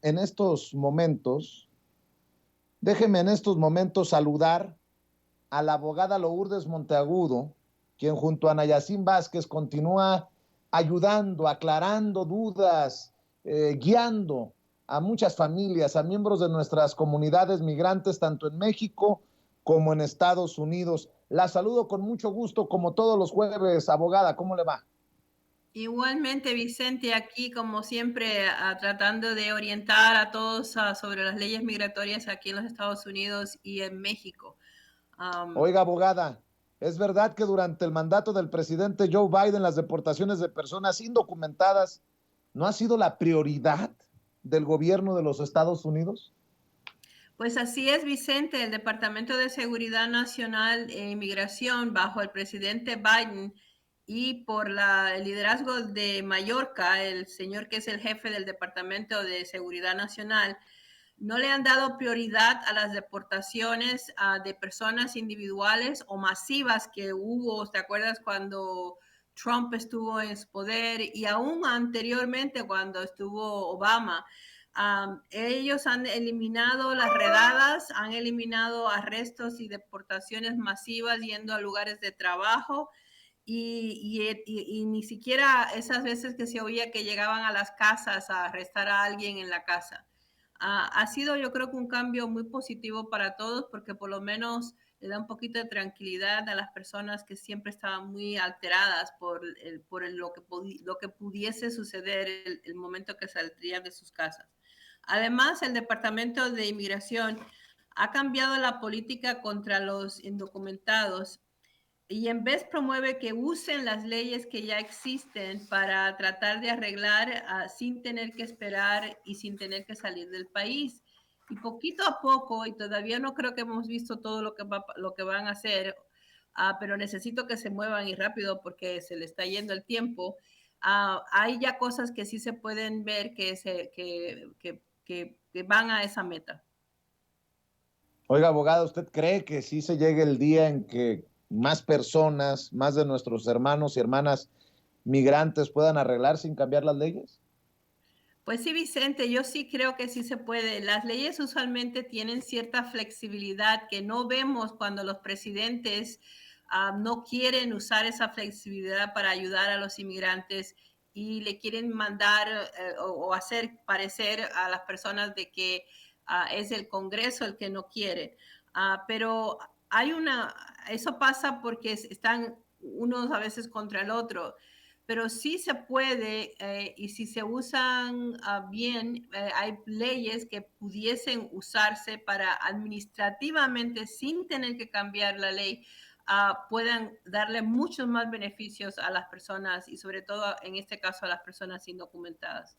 en estos momentos, déjeme en estos momentos saludar a la abogada Lourdes Monteagudo, quien junto a Nayacín Vázquez continúa ayudando, aclarando dudas, guiando a muchas familias, a miembros de nuestras comunidades migrantes, tanto en México como en Estados Unidos. La saludo con mucho gusto, como todos los jueves. Abogada, ¿cómo le va? Igualmente, Vicente, aquí como siempre, tratando de orientar a todos sobre las leyes migratorias aquí en los Estados Unidos y en México. Am, Oiga, abogada, ¿es verdad que durante el mandato del presidente Joe Biden las deportaciones de personas indocumentadas no ha sido la prioridad del gobierno de los Estados Unidos? pues así es, Vicente, el Departamento de Seguridad Nacional e Inmigración bajo el presidente Biden y por el liderazgo de Mallorca, el señor que es el jefe del Departamento de Seguridad Nacional, no le han dado prioridad a las deportaciones de personas individuales o masivas que hubo. ¿Te acuerdas cuando Trump estuvo en su poder y aún anteriormente cuando estuvo Obama? Ellos han eliminado las redadas, han eliminado arrestos y deportaciones masivas yendo a lugares de trabajo y ni siquiera esas veces que se oía que llegaban a las casas a arrestar a alguien en la casa. Ha sido yo creo que un cambio muy positivo para todos porque por lo menos le da un poquito de tranquilidad a las personas que siempre estaban muy alteradas lo que pudiese suceder el momento que saldrían de sus casas. Además, el Departamento de Inmigración ha cambiado la política contra los indocumentados y en vez promueve que usen las leyes que ya existen para tratar de arreglar sin tener que esperar y sin tener que salir del país. Y poquito a poco, y todavía no creo que hemos visto todo lo que van a hacer, pero necesito que se muevan y rápido porque se le está yendo el tiempo. Hay ya cosas que sí se pueden ver que van a esa meta. Oiga, abogada, ¿usted cree que sí se llegue el día en que más personas, más de nuestros hermanos y hermanas migrantes puedan arreglar sin cambiar las leyes? Pues sí, Vicente, yo sí creo que sí se puede. Las leyes usualmente tienen cierta flexibilidad que no vemos cuando los presidentes no quieren usar esa flexibilidad para ayudar a los inmigrantes y le quieren mandar o hacer parecer a las personas de que es el Congreso el que no quiere. Pero eso pasa porque están unos a veces contra el otro, pero sí se puede y si se usan bien, hay leyes que pudiesen usarse para administrativamente, sin tener que cambiar la ley, puedan darle muchos más beneficios a las personas y sobre todo en este caso a las personas indocumentadas.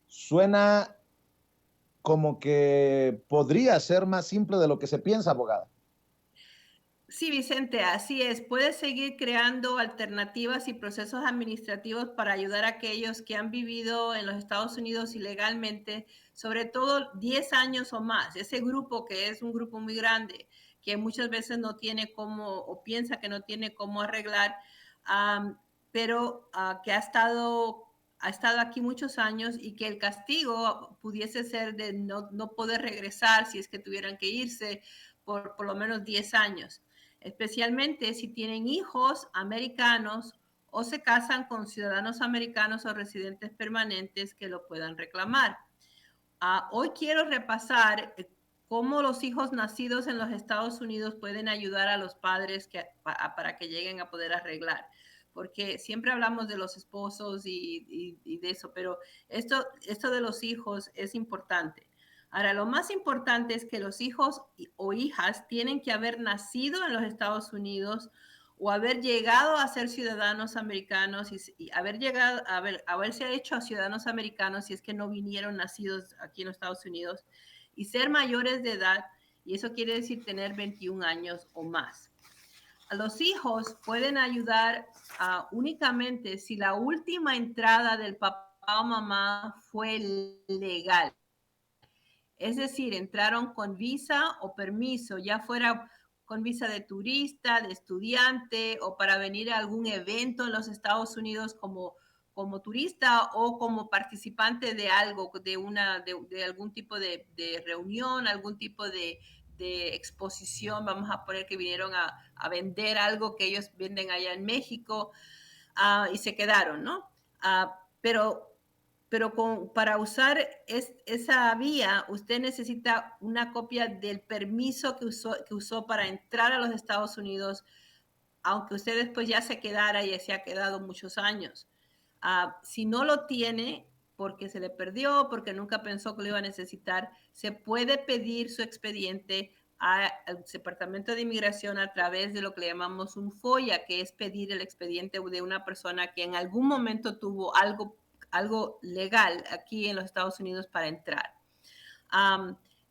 Suena como que podría ser más simple de lo que se piensa, abogada. Sí, Vicente, así es. Puedes seguir creando alternativas y procesos administrativos para ayudar a aquellos que han vivido en los Estados Unidos ilegalmente, sobre todo 10 años o más. Ese grupo que es un grupo muy grande, que muchas veces no tiene cómo o piensa que no tiene cómo arreglar, pero que ha estado aquí muchos años y que el castigo pudiese ser de no poder regresar si es que tuvieran que irse por lo menos 10 años, especialmente si tienen hijos americanos o se casan con ciudadanos americanos o residentes permanentes que lo puedan reclamar. Hoy quiero repasar cómo los hijos nacidos en los Estados Unidos pueden ayudar a los padres para que lleguen a poder arreglar. Porque siempre hablamos de los esposos y de eso, pero esto de los hijos es importante. Ahora, lo más importante es que los hijos o hijas tienen que haber nacido en los Estados Unidos o haber llegado a ser ciudadanos americanos y haber llegado haberse hecho a ciudadanos americanos si es que no vinieron nacidos aquí en los Estados Unidos y ser mayores de edad, y eso quiere decir tener 21 años o más. A los hijos pueden ayudar únicamente si la última entrada del papá o mamá fue legal. Es decir, entraron con visa o permiso, ya fuera con visa de turista, de estudiante o para venir a algún evento en los Estados Unidos como como turista o como participante de algo, de algún tipo de reunión, algún tipo de exposición, vamos a poner que vinieron a vender algo que ellos venden allá en México, y se quedaron, ¿no? Pero para usar esa vía, usted necesita una copia del permiso que usó para entrar a los Estados Unidos, aunque usted después ya se quedara y se ha quedado muchos años. Si no lo tiene, porque se le perdió, porque nunca pensó que lo iba a necesitar, se puede pedir su expediente al Departamento de Inmigración a través de lo que le llamamos un FOIA, que es pedir el expediente de una persona que en algún momento tuvo algo legal aquí en los Estados Unidos para entrar.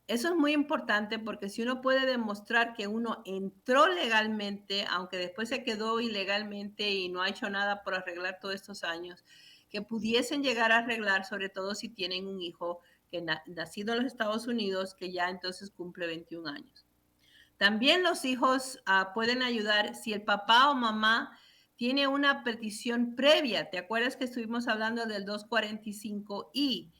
Eso es muy importante porque si uno puede demostrar que uno entró legalmente, aunque después se quedó ilegalmente y no ha hecho nada por arreglar todos estos años, que pudiesen llegar a arreglar, sobre todo si tienen un hijo que nacido en los Estados Unidos, que ya entonces cumple 21 años. También los hijos pueden ayudar si el papá o mamá tiene una petición previa. ¿Te acuerdas que estuvimos hablando del 245I?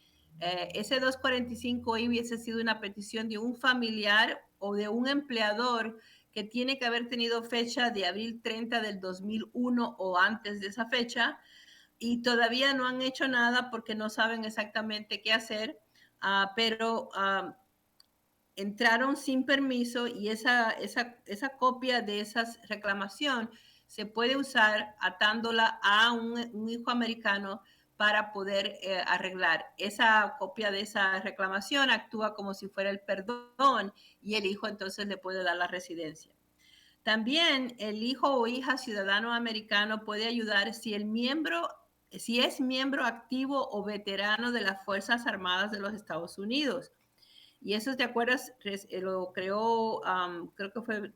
Ese 245I hubiese sido una petición de un familiar o de un empleador que tiene que haber tenido fecha de abril 30 del 2001 o antes de esa fecha, y todavía no han hecho nada porque no saben exactamente qué hacer, pero entraron sin permiso, y esa copia de esa reclamación se puede usar atándola a un hijo americano para poder arreglar. Esa copia de esa reclamación actúa como si fuera el perdón, y el hijo entonces le puede dar la residencia. También el hijo o hija ciudadano americano puede ayudar si es miembro activo o veterano de las Fuerzas Armadas de los Estados Unidos. Y eso, ¿te acuerdas? Lo creó, creo que fue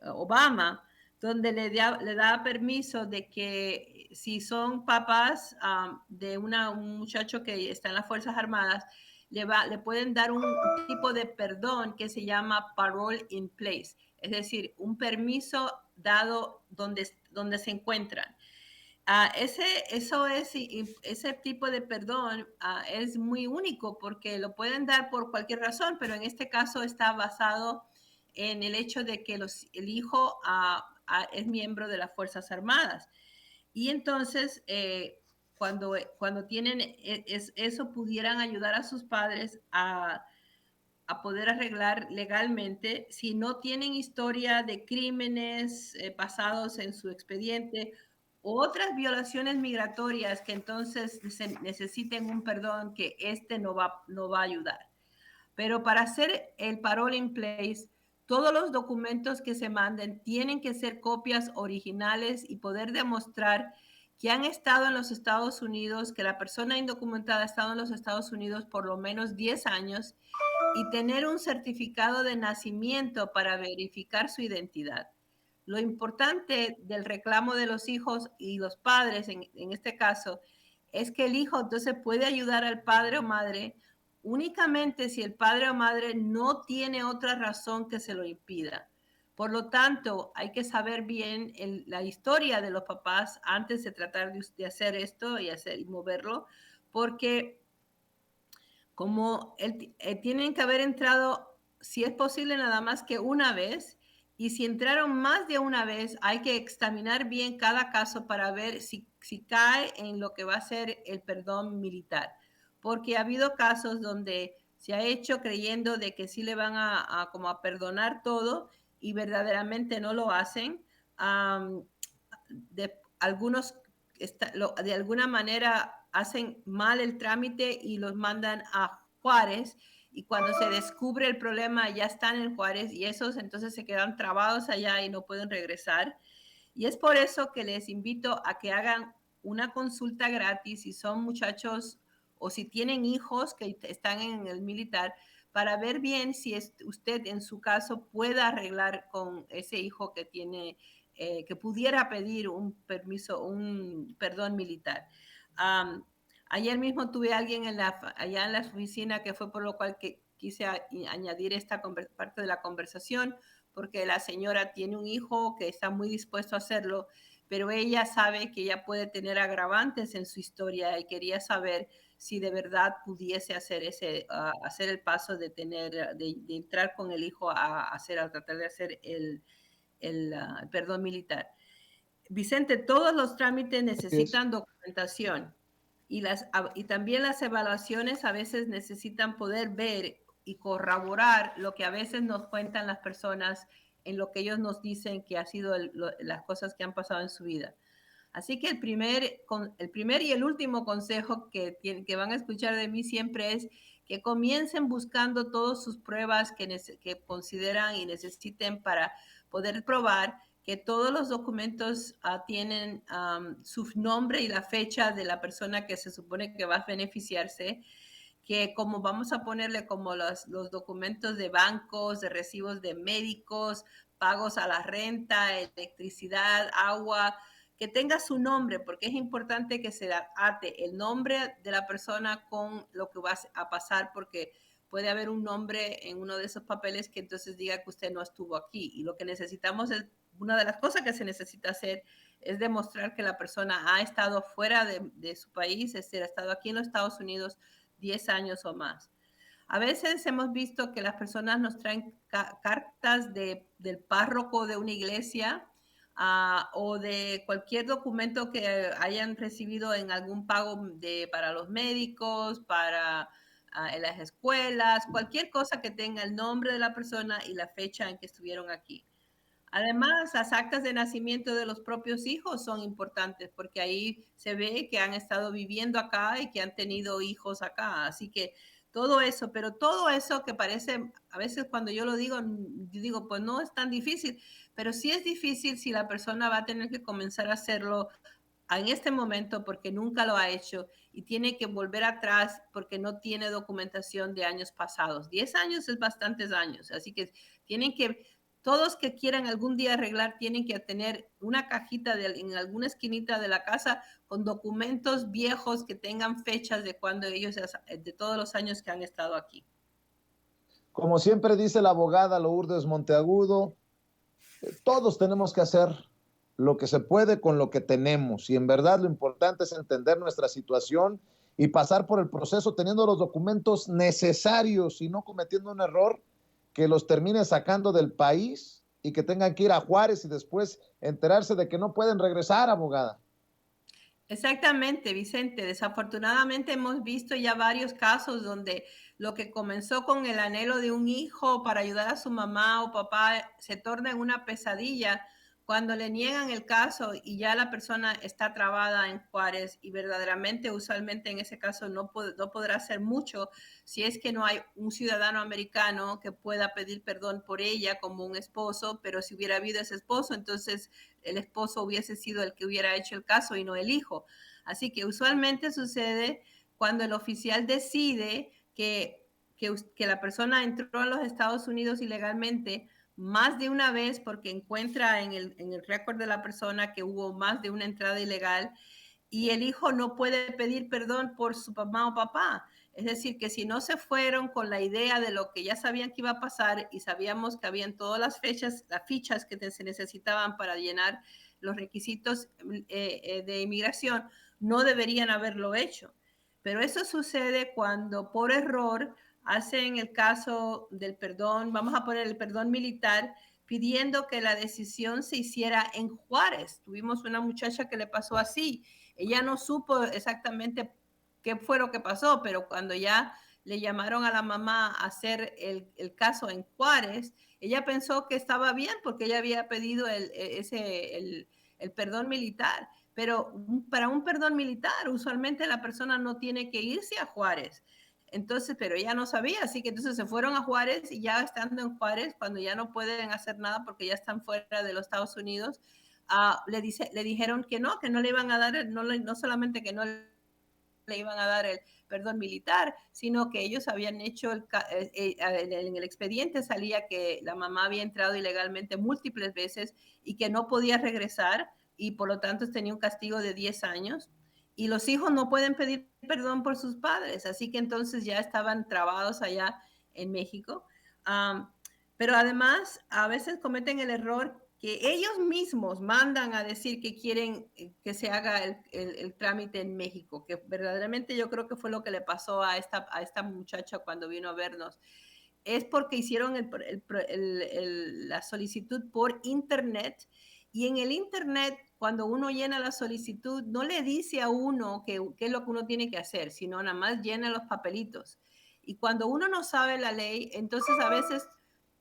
Obama, donde le da permiso de que si son papás de un muchacho que está en las Fuerzas Armadas, le pueden dar un tipo de perdón que se llama parole in place, es decir, un permiso dado donde se encuentran. Ese tipo de perdón es muy único porque lo pueden dar por cualquier razón, pero en este caso está basado en el hecho de que el hijo es miembro de las Fuerzas Armadas. Y entonces, cuando tienen eso, pudieran ayudar a sus padres a poder arreglar legalmente si no tienen historia de crímenes pasados en su expediente, o otras violaciones migratorias que entonces necesiten un perdón que no va a ayudar. Pero para hacer el parole in place, todos los documentos que se manden tienen que ser copias originales y poder demostrar que han estado en los Estados Unidos, que la persona indocumentada ha estado en los Estados Unidos por lo menos 10 años, y tener un certificado de nacimiento para verificar su identidad. Lo importante del reclamo de los hijos y los padres, en este caso, es que el hijo entonces puede ayudar al padre o madre únicamente si el padre o madre no tiene otra razón que se lo impida. Por lo tanto, hay que saber bien la historia de los papás antes de tratar de hacer esto y moverlo, porque como tienen que haber entrado, si es posible, nada más que una vez, y si entraron más de una vez, hay que examinar bien cada caso para ver si cae en lo que va a ser el perdón militar, porque ha habido casos donde se ha hecho creyendo de que sí le van como a perdonar todo, y verdaderamente no lo hacen. Algunos de alguna manera hacen mal el trámite y los mandan a Juárez, y cuando se descubre el problema ya están en Juárez, y esos entonces se quedan trabados allá y no pueden regresar. Y es por eso que les invito a que hagan una consulta gratis si son muchachos o si tienen hijos que están en el militar, para ver bien si usted en su caso pueda arreglar con ese hijo que tiene, que pudiera pedir un permiso, un perdón militar. Ayer mismo tuve a alguien allá en la oficina, que fue por lo cual que quise añadir esta parte de la conversación, porque la señora tiene un hijo que está muy dispuesto a hacerlo, pero ella sabe que ella puede tener agravantes en su historia y quería saber si de verdad pudiese hacer hacer el paso de de entrar con el hijo a tratar de hacer el perdón militar. Vicente, todos los trámites Así es. necesitan documentación y también las evaluaciones a veces necesitan poder ver y corroborar lo que a veces nos cuentan las personas en lo que ellos nos dicen que ha sido las cosas que han pasado en su vida. Así que el primer y el último consejo que van a escuchar de mí siempre es que comiencen buscando todas sus pruebas que consideran y necesiten para poder probar que todos los documentos tienen su nombre y la fecha de la persona que se supone que va a beneficiarse, que como vamos a ponerle como los documentos de bancos, de recibos de médicos, pagos a la renta, electricidad, agua, que tenga su nombre, porque es importante que se ate el nombre de la persona con lo que va a pasar, porque puede haber un nombre en uno de esos papeles que entonces diga que usted no estuvo aquí. Y lo que necesitamos es, una de las cosas que se necesita hacer es demostrar que la persona ha estado fuera de su país, es decir, ha estado aquí en los Estados Unidos 10 años o más. A veces hemos visto que las personas nos traen cartas del párroco de una iglesia o de cualquier documento que hayan recibido en algún pago para los médicos, para en las escuelas, cualquier cosa que tenga el nombre de la persona y la fecha en que estuvieron aquí. Además, las actas de nacimiento de los propios hijos son importantes porque ahí se ve que han estado viviendo acá y que han tenido hijos acá. Así que todo eso, pero todo eso que parece, a veces cuando yo lo digo, yo digo, pues no es tan difícil, pero sí es difícil si la persona va a tener que comenzar a hacerlo en este momento porque nunca lo ha hecho y tiene que volver atrás porque no tiene documentación de años pasados. 10 años es bastantes años, así que tienen que todos que quieran algún día arreglar tienen que tener una cajita en alguna esquinita de la casa con documentos viejos que tengan fechas de cuando ellos, de todos los años que han estado aquí. Como siempre dice la abogada Lourdes Monteagudo, todos tenemos que hacer lo que se puede con lo que tenemos. Y en verdad lo importante es entender nuestra situación y pasar por el proceso teniendo los documentos necesarios y no cometiendo un error que los termine sacando del país y que tengan que ir a Juárez y después enterarse de que no pueden regresar, abogada. Exactamente, Vicente. Desafortunadamente hemos visto ya varios casos donde lo que comenzó con el anhelo de un hijo para ayudar a su mamá o papá se torna en una pesadilla cuando le niegan el caso y ya la persona está trabada en Juárez y verdaderamente, usualmente en ese caso no podrá hacer mucho si es que no hay un ciudadano americano que pueda pedir perdón por ella como un esposo, pero si hubiera habido ese esposo, entonces el esposo hubiese sido el que hubiera hecho el caso y no el hijo. Así que usualmente sucede cuando el oficial decide que la persona entró a los Estados Unidos ilegalmente más de una vez porque encuentra en el récord de la persona que hubo más de una entrada ilegal y el hijo no puede pedir perdón por su mamá o papá. Es decir, que si no se fueron con la idea de lo que ya sabían que iba a pasar y sabíamos que habían todas las fichas que se necesitaban para llenar los requisitos de inmigración, no deberían haberlo hecho. Pero eso sucede cuando por error hacen el caso del perdón, vamos a poner el perdón militar, pidiendo que la decisión se hiciera en Juárez. Tuvimos una muchacha que le pasó así. Ella no supo exactamente qué fue lo que pasó, pero cuando ya le llamaron a la mamá a hacer el caso en Juárez, ella pensó que estaba bien porque ella había pedido el perdón militar. Pero para un perdón militar, usualmente la persona no tiene que irse a Juárez. Entonces, pero ella no sabía, así que entonces se fueron a Juárez y ya estando en Juárez, cuando ya no pueden hacer nada porque ya están fuera de los Estados Unidos, le dijeron que no le iban a dar, no solamente que no le iban a dar el perdón militar, sino que ellos habían hecho en el expediente salía que la mamá había entrado ilegalmente múltiples veces y que no podía regresar y por lo tanto tenía un castigo de 10 años. Y los hijos no pueden pedir perdón por sus padres, así que entonces ya estaban trabados allá en México. Pero además, a veces cometen el error que ellos mismos mandan a decir que quieren que se haga el trámite en México, que verdaderamente yo creo que fue lo que le pasó a esta muchacha cuando vino a vernos. Es porque hicieron la solicitud por internet, y en el internet, cuando uno llena la solicitud, no le dice a uno qué es lo que uno tiene que hacer, sino nada más llena los papelitos. Y cuando uno no sabe la ley, entonces a veces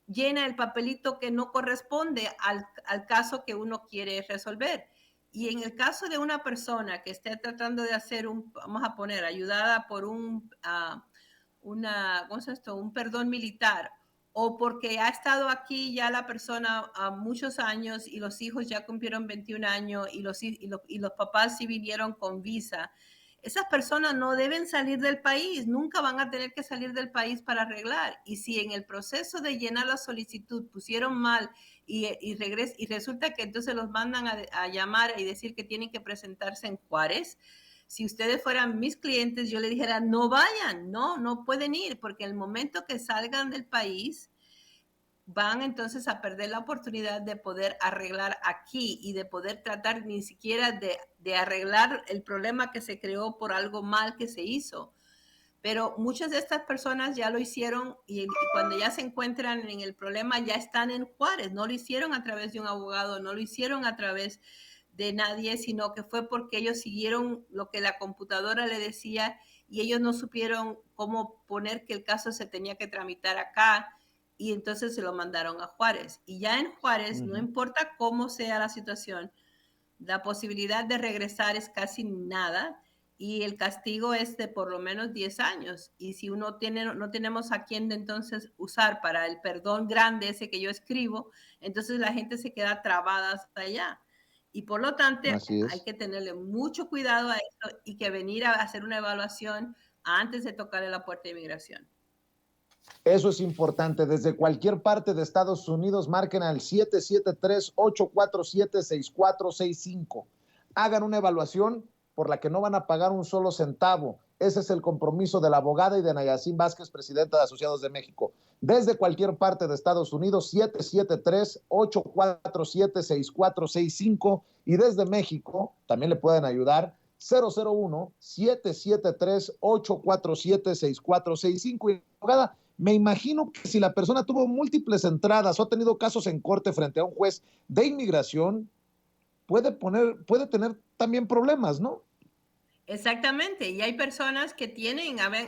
llena el papelito que no corresponde al caso que uno quiere resolver. Y en el caso de una persona que esté tratando de hacer vamos a poner, ayudada por ¿cómo es esto? Un perdón militar, o porque ha estado aquí ya la persona a muchos años y los hijos ya cumplieron 21 años y los papás sí vinieron con visa. Esas personas no deben salir del país, nunca van a tener que salir del país para arreglar. Y si en el proceso de llenar la solicitud pusieron mal y resulta que entonces los mandan a llamar y decir que tienen que presentarse en Juárez, si ustedes fueran mis clientes, yo les dijera, no vayan, no pueden ir, porque el momento que salgan del país, van entonces a perder la oportunidad de poder arreglar aquí y de poder tratar ni siquiera de arreglar el problema que se creó por algo mal que se hizo. Pero muchas de estas personas ya lo hicieron y cuando ya se encuentran en el problema ya están en Juárez. No lo hicieron a través de un abogado, no lo hicieron a través de nadie, sino que fue porque ellos siguieron lo que la computadora le decía y ellos no supieron cómo poner que el caso se tenía que tramitar acá y entonces se lo mandaron a Juárez. Y ya en Juárez, no importa cómo sea la situación, la posibilidad de regresar es casi nada y el castigo es de por lo menos 10 años. Y si no tenemos a quién entonces usar para el perdón grande ese que yo escribo, entonces la gente se queda trabada hasta allá. Y por lo tanto, Así hay es. que tenerle mucho cuidado a eso y que venir a hacer una evaluación antes de tocarle la puerta de inmigración. Eso es importante. Desde cualquier parte de Estados Unidos, marquen al 773-847-6465. Hagan una evaluación por la que no van a pagar un solo centavo. Ese es el compromiso de la abogada y de Nayacín Vázquez, presidenta de Asociados de México. Desde cualquier parte de Estados Unidos, 773-847-6465. Y desde México también le pueden ayudar 001-773-847-6465. Y abogada, me imagino que si la persona tuvo múltiples entradas o ha tenido casos en corte frente a un juez de inmigración, puede tener también problemas, ¿no? Exactamente, y hay personas que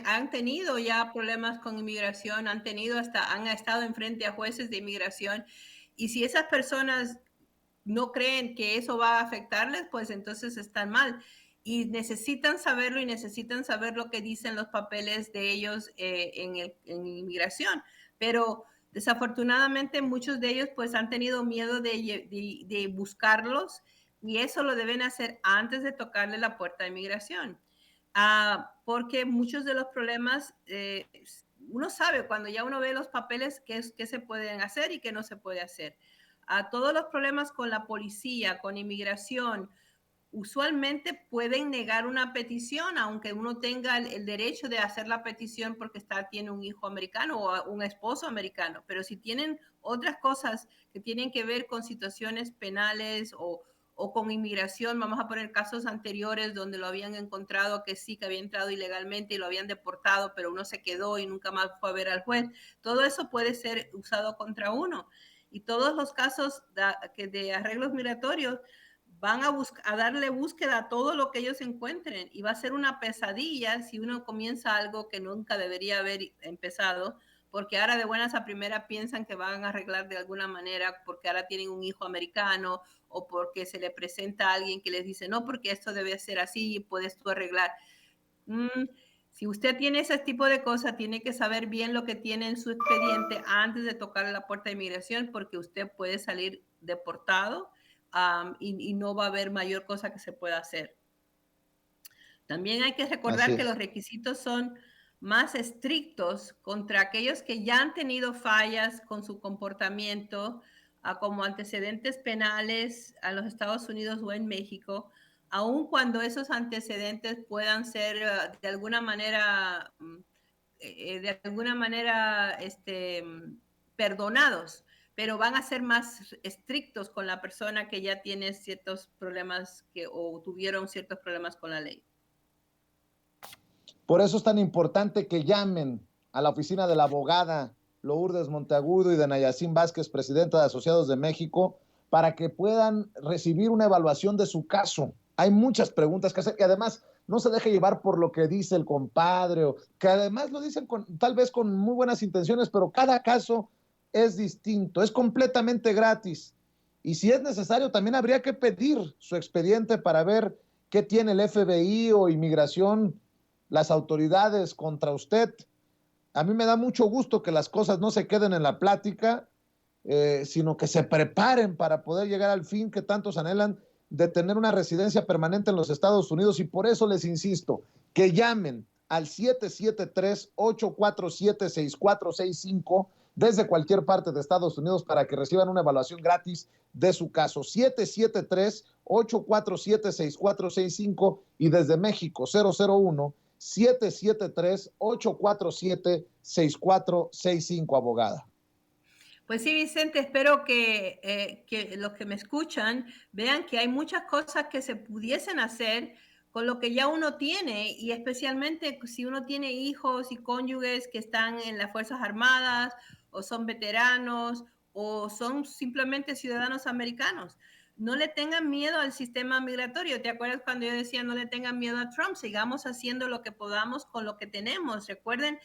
han tenido ya problemas con inmigración, han estado enfrente a jueces de inmigración, y si esas personas no creen que eso va a afectarles, pues entonces están mal. Y necesitan saberlo y necesitan saber lo que dicen los papeles de ellos en inmigración. Pero desafortunadamente muchos de ellos pues han tenido miedo de buscarlos y eso lo deben hacer antes de tocarle la puerta de inmigración. Porque muchos de los problemas, uno sabe cuando ya uno ve los papeles qué se pueden hacer y qué no se puede hacer. Todos los problemas con la policía, con inmigración, usualmente pueden negar una petición, aunque uno tenga el derecho de hacer la petición porque tiene un hijo americano o un esposo americano. Pero si tienen otras cosas que tienen que ver con situaciones penales o con inmigración, vamos a poner casos anteriores donde lo habían encontrado que sí, que había entrado ilegalmente y lo habían deportado, pero uno se quedó y nunca más fue a ver al juez. Todo eso puede ser usado contra uno. Y todos los casos de arreglos migratorios van a darle búsqueda a todo lo que ellos encuentren y va a ser una pesadilla si uno comienza algo que nunca debería haber empezado, porque ahora de buenas a primera piensan que van a arreglar de alguna manera porque ahora tienen un hijo americano o porque se le presenta a alguien que les dice, no, porque esto debe ser así y puedes tú arreglar. Si usted tiene ese tipo de cosas, tiene que saber bien lo que tiene en su expediente antes de tocar la puerta de inmigración, porque usted puede salir deportado y no va a haber mayor cosa que se pueda hacer. También hay que Así recordar que es. los requisitos son más estrictos contra aquellos que ya han tenido fallas con su comportamiento, como antecedentes penales a los Estados Unidos o en México, aun cuando esos antecedentes puedan ser de alguna manera perdonados. pero van a ser más estrictos con la persona que ya tiene ciertos problemas o tuvieron ciertos problemas con la ley. Por eso es tan importante que llamen a la oficina de la abogada Lourdes Monteagudo y de Nayacín Vázquez, presidenta de Asociados de México, para que puedan recibir una evaluación de su caso. Hay muchas preguntas que hacer y además no se deje llevar por lo que dice el compadre, o que además lo dicen tal vez con muy buenas intenciones, pero cada caso es distinto, es completamente gratis. Y si es necesario, también habría que pedir su expediente para ver qué tiene el FBI o Inmigración, las autoridades contra usted. A mí me da mucho gusto que las cosas no se queden en la plática, sino que se preparen para poder llegar al fin que tantos anhelan de tener una residencia permanente en los Estados Unidos. Y por eso les insisto, que llamen al 773-847-6465 desde cualquier parte de Estados Unidos para que reciban una evaluación gratis de su caso. 773-847-6465 y desde México 001-773-847-6465, abogada. Pues sí, Vicente, espero que los que me escuchan vean que hay muchas cosas que se pudiesen hacer con lo que ya uno tiene, y especialmente si uno tiene hijos y cónyuges que están en las Fuerzas Armadas o son veteranos o son simplemente ciudadanos americanos. No le tengan miedo al sistema migratorio. ¿Te acuerdas cuando yo decía no le tengan miedo a Trump? Sigamos haciendo lo que podamos con lo que tenemos. Recuerden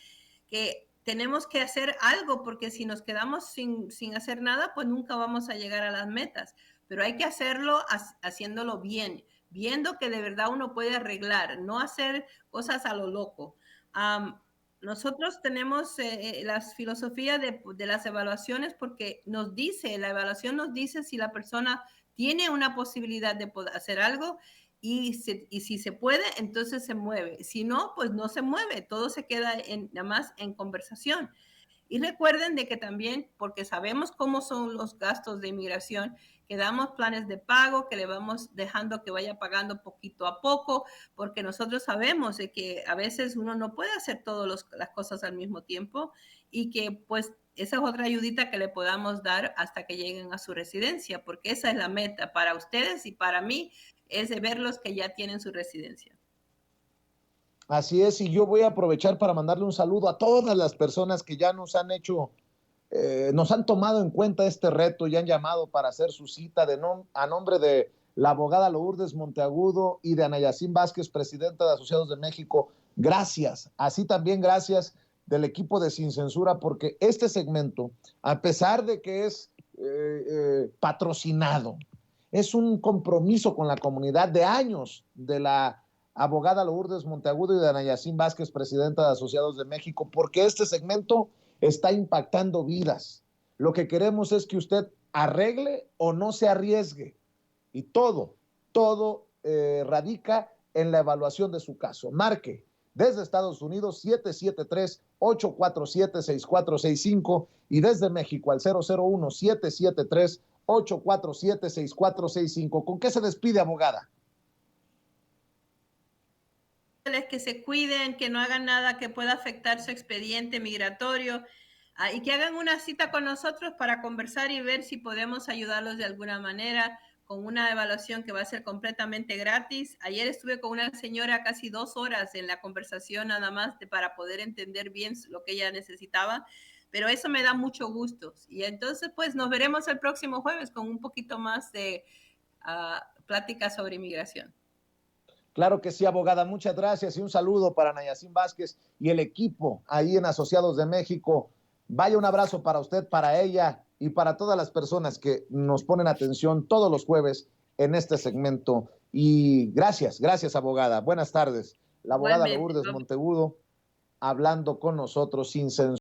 que tenemos que hacer algo, porque si nos quedamos sin hacer nada, pues nunca vamos a llegar a las metas. Pero hay que hacerlo haciéndolo bien, viendo que de verdad uno puede arreglar, no hacer cosas a lo loco. Nosotros tenemos las filosofías de las evaluaciones, porque la evaluación nos dice si la persona tiene una posibilidad de poder hacer algo, y si se puede, entonces se mueve. Si no, pues no se mueve. Todo se queda nada más en conversación. Y recuerden de que también, porque sabemos cómo son los gastos de inmigración, que damos planes de pago, que le vamos dejando que vaya pagando poquito a poco, porque nosotros sabemos de que a veces uno no puede hacer todas las cosas al mismo tiempo, y que pues esa es otra ayudita que le podamos dar hasta que lleguen a su residencia, porque esa es la meta para ustedes y para mí, es de verlos que ya tienen su residencia. Así es, y yo voy a aprovechar para mandarle un saludo a todas las personas que ya nos han hecho, nos han tomado en cuenta este reto y han llamado para hacer su cita a nombre de la abogada Lourdes Monteagudo y de Anayacín Vázquez, presidenta de Asociados de México. Gracias, así también gracias del equipo de Sin Censura, porque este segmento, a pesar de que es patrocinado, es un compromiso con la comunidad de años de la abogada Lourdes Monteagudo y de Anayacín Vázquez, presidenta de Asociados de México, porque este segmento está impactando vidas. Lo que queremos es que usted arregle o no se arriesgue. Y todo radica en la evaluación de su caso. Marque desde Estados Unidos 773-847-6465 y desde México al 001-773-847-6465. ¿Con qué se despide, abogada? Que se cuiden, que no hagan nada que pueda afectar su expediente migratorio, y que hagan una cita con nosotros para conversar y ver si podemos ayudarlos de alguna manera con una evaluación que va a ser completamente gratis. Ayer estuve con una señora casi 2 horas en la conversación nada más para poder entender bien lo que ella necesitaba, pero eso me da mucho gusto. Y entonces pues nos veremos el próximo jueves con un poquito más de plática sobre inmigración. Claro que sí, abogada. Muchas gracias y un saludo para Nayacín Vázquez y el equipo ahí en Asociados de México. Vaya un abrazo para usted, para ella y para todas las personas que nos ponen atención todos los jueves en este segmento. Y gracias, abogada. Buenas tardes. La abogada Lourdes Monteagudo hablando con nosotros sin censura.